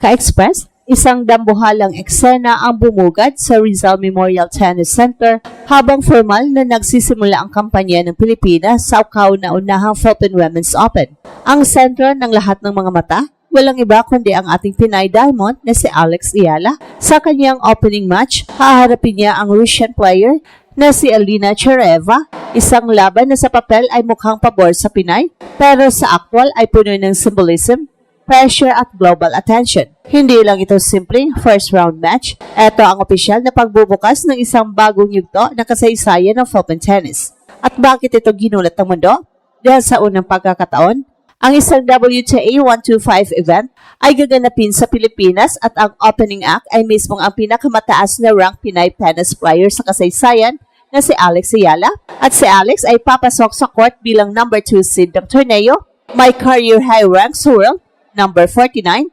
Ka-Express, isang dambuhalang eksena ang bumugad sa Rizal Memorial Tennis Center habang formal na nagsisimula ang kampanya ng Pilipinas sa kauna-unahang Philippine Women's Open. Ang sentro ng lahat ng mga mata, walang iba kundi ang ating Pinay Diamond na si Alex Ayala. Sa kanyang opening match, haharapin niya ang Russian player na si Alina Chereva, isang laban na sa papel ay mukhang pabor sa Pinay, pero sa aktwal ay puno ng symbolism, pressure at global attention. Hindi lang ito simpleng first round match. Ito ang opisyal na pagbubukas ng isang bagong yugto na kasaysayan ng Philippine tennis. At bakit ito ginulat ng mundo? Dahil sa unang pagkakataon, ang isang WTA 125 event ay gaganapin sa Pilipinas at ang opening act ay mismong ang pinakamataas na rank Pinay tennis player sa kasaysayan na si Alex Ayala. At si Alex ay papasok sa court bilang number 2 seed ng torneo, may career high rank sa world, number 49,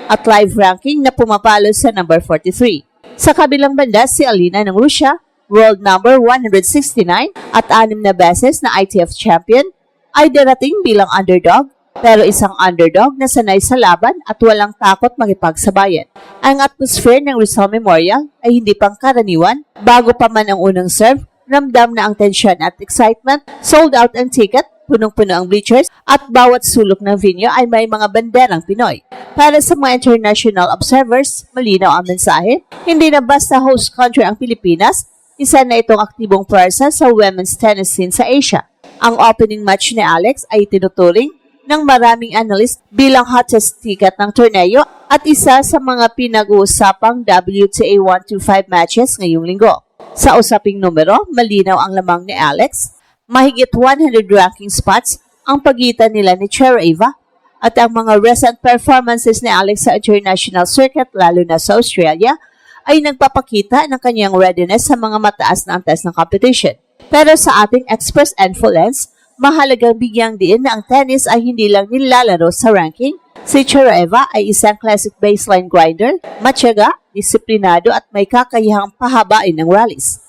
at live ranking na pumapalo sa number 43. Sa kabilang banda, si Alina ng Russia, world number 169 at 6 na beses na ITF champion, ay darating bilang underdog, pero isang underdog na sanay sa laban at walang takot makipagsabayan. Ang atmosphere ng Rizal Memorial ay hindi pang karaniwan. Bago pa man ang unang serve, ramdam na ang tensyon at excitement, sold out ang ticket, punong-puno ang bleachers, at bawat sulok ng venue ay may mga banderang Pinoy. Para sa mga international observers, malinaw ang mensahe. Hindi na basta host country ang Pilipinas, isa na itong aktibong pwersa sa women's tennis scene sa Asia. Ang opening match ni Alex ay tinuturing ng maraming analyst bilang hottest ticket ng torneo at isa sa mga pinag-uusapang WTA 125 matches ngayong linggo. Sa usaping numero, malinaw ang lamang ni Alex. Mahigit 100 ranking spots ang pagitan nila ni Chereva at ang mga recent performances ni Alex sa international circuit lalo na sa Australia ay nagpapakita ng kanyang readiness sa mga mataas na antas ng competition. Pero sa ating Express Influence, mahalagang bigyang diin na ang tennis ay hindi lang nilalaro sa ranking. Si Chereva ay isang classic baseline grinder, matyaga, disiplinado at may kakayahang pahabain ng rallies.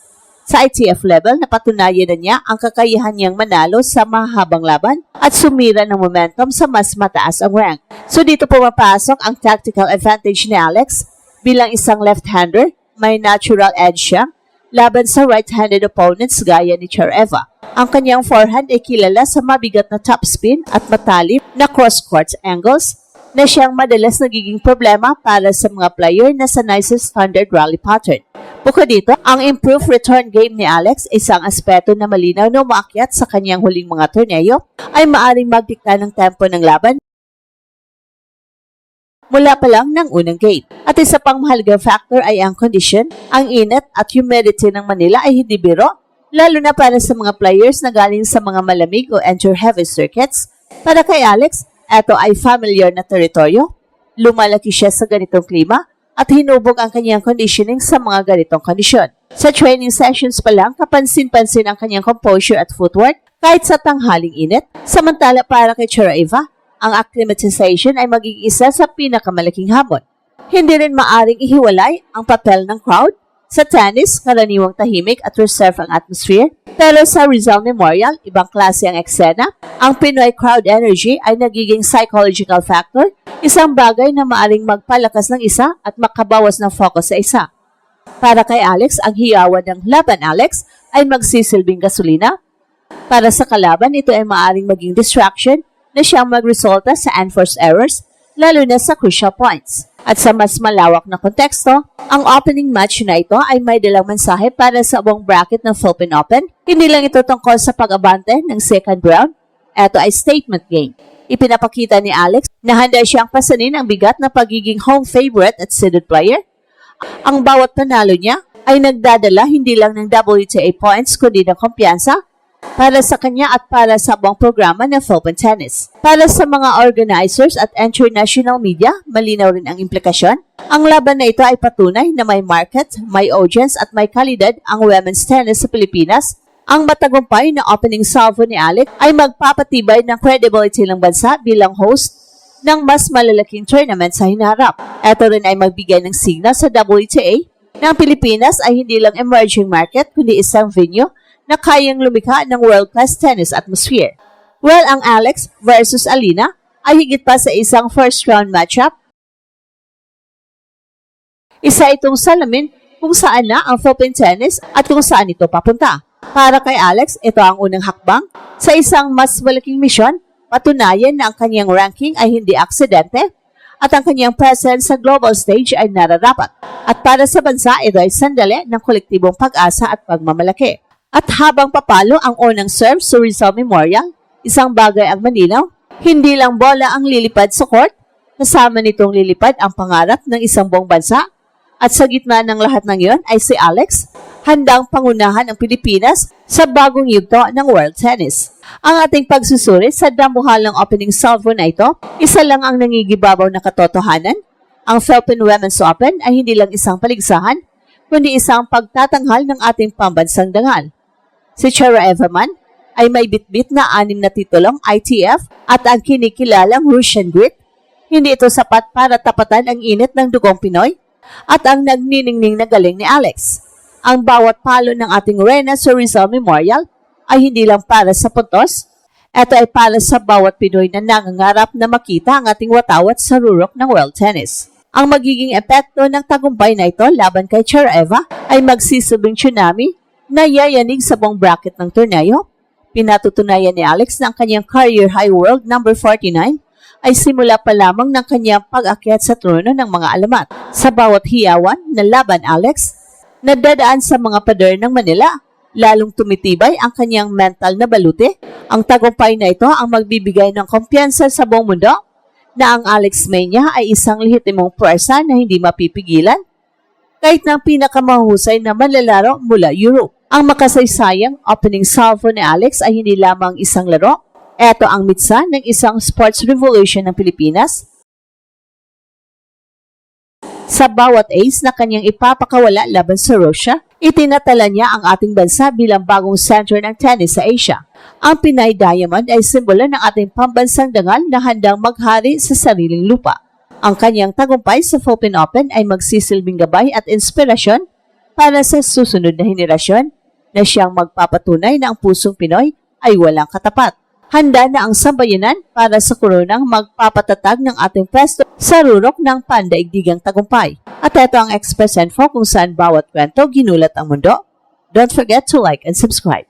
Sa ITF level, napatunayan na niya ang kakayahan niyang manalo sa mahabang laban at sumira ng momentum sa mas mataas ang rank. So dito pumapasok ang tactical advantage ni Alex. Bilang isang left-hander, may natural edge siya laban sa right-handed opponents gaya ni Chereva. Ang kanyang forehand ay kilala sa mabigat na topspin at matalim na cross-court angles na siyang madalas nagiging problema para sa mga player na sanay sa standard rally pattern. Bukod dito, ang improved return game ni Alex, isang aspeto na malinaw na umaakyat sa kanyang huling mga torneo, ay maaring magdikta ng tempo ng laban mula pa lang ng unang game. At isa pang mahalagang factor ay ang condition. Ang init at humidity ng Manila ay hindi biro, lalo na para sa mga players na galing sa mga malamig o enter-heavy circuits. Para kay Alex, ito ay familiar na teritoryo. Lumalaki siya sa ganitong klima at hinubog ang kanyang conditioning sa mga ganitong kondisyon. Sa training sessions pa lang, kapansin-pansin ang kanyang composure at footwork kahit sa tanghaling init. Samantala para kay Chereva, ang acclimatization ay magiging isa sa pinakamalaking hamon. Hindi rin maaring ihiwalay ang papel ng crowd. Sa tennis, karaniwang tahimik at reserve ang atmosphere. Pero sa Rizal Memorial, ibang klase ang eksena. Ang Pinoy crowd energy ay nagiging psychological factor, isang bagay na maaring magpalakas ng isa at makabawas ng focus sa isa. Para kay Alex, ang hiyawan ng laban Alex ay magsisilbing gasolina. Para sa kalaban, ito ay maaring maging distraction na siyang magresulta sa enforced errors, lalo na sa crucial points. At sa mas malawak na konteksto, ang opening match na ito ay may dalang mensahe para sa buong bracket ng Philippine Open. Hindi lang ito tungkol sa pag-abante ng second round, ito ay statement game. Ipinapakita ni Alex na handa siyang pasanin ang bigat na pagiging home favorite at seeded player. Ang bawat panalo niya ay nagdadala hindi lang ng WTA points kundi ng kumpiyansa para sa kanya at para sa buong programa ng Philippine Tennis. Para sa mga organizers at international media, malinaw rin ang implikasyon. Ang laban na ito ay patunay na may market, may audience at may kalidad ang women's tennis sa Pilipinas. Ang matagumpay na opening salvo ni Alex ay magpapatibay ng credibility ng bansa bilang host ng mas malalaking tournament sa hinaharap. Ito rin ay magbigay ng signal sa WTA na ang Pilipinas ay hindi lang emerging market kundi isang venue na kayang lumikha ng world-class tennis atmosphere. Well, ang Alex versus Alina ay higit pa sa isang first-round matchup. Isa itong salamin kung saan na ang Philippine tennis at kung saan ito papunta. Para kay Alex, ito ang unang hakbang sa isang mas malaking misyon, patunayan na ang kanyang ranking ay hindi aksidente at ang kanyang presence sa global stage ay nararapat. At para sa bansa, ito ay sandali ng kolektibong pag-asa at pagmamalaki. At habang papalo ang unang serve sa Rizal Memorial, isang bagay ang malinaw, hindi lang bola ang lilipad sa court, kasama nitong lilipad ang pangarap ng isang buong bansa. At sa gitna ng lahat ng iyon ay si Alex, handang pangunahan ang Pilipinas sa bagong yugto ng world tennis. Ang ating pagsusuri sa damuhalang opening salvo na ito, isa lang ang nangigibabaw na katotohanan. Ang Philippine Women's Open ay hindi lang isang paligsahan, kundi isang pagtatanghal ng ating pambansang dangal. Si Chera Everman ay may bitbit na 6 na titulong ITF at ang kinikilalang Russian Grit. Hindi ito sapat para tapatan ang init ng dugong Pinoy at ang nagniningning na galing ni Alex. Ang bawat palo ng ating reyna sa Rizal Memorial ay hindi lang para sa puntos, ito ay para sa bawat Pinoy na nangangarap na makita ang ating watawat sa rurok ng world tennis. Ang magiging epekto ng tagumpay na ito laban kay Chera Eva ay magsisilbing tsunami na yayanig sa buong bracket ng torneo. Pinatutunayan ni Alex na ang kanyang career high world number 49 ay simula pa lamang ng kanyang pag-akyat sa trono ng mga alamat. Sa bawat hiyawan na laban Alex, nadadaan sa mga pader ng Manila, lalong tumitibay ang kanyang mental na baluti. Ang tagumpay na ito ang magbibigay ng kumpiyansa sa buong mundo na ang Alex Mania ay isang lehitimong puwersa na hindi mapipigilan kahit ng pinakamahusay na manlalaro mula Europe. Ang makasaysayang opening salvo ni Alex ay hindi lamang isang laro. Ito ang mitsa ng isang sports revolution ng Pilipinas. Sa bawat ace na kanyang ipapakawala laban sa Russia, itinatala niya ang ating bansa bilang bagong center ng tennis sa Asia. Ang Pinay Diamond ay simbolo ng ating pambansang dangal na handang maghari sa sariling lupa. Ang kanyang tagumpay sa Philippine Open ay magsisilbing gabay at inspirasyon para sa susunod na henerasyon na siyang magpapatunay na ang pusong Pinoy ay walang katapat. Handa na ang sambayanan para sa koronang magpapatatag ng ating pwesto sa rurok ng pandaigdigang tagumpay. At ito ang Express Info kung saan bawat kwento ginulat ang mundo. Don't forget to like and subscribe.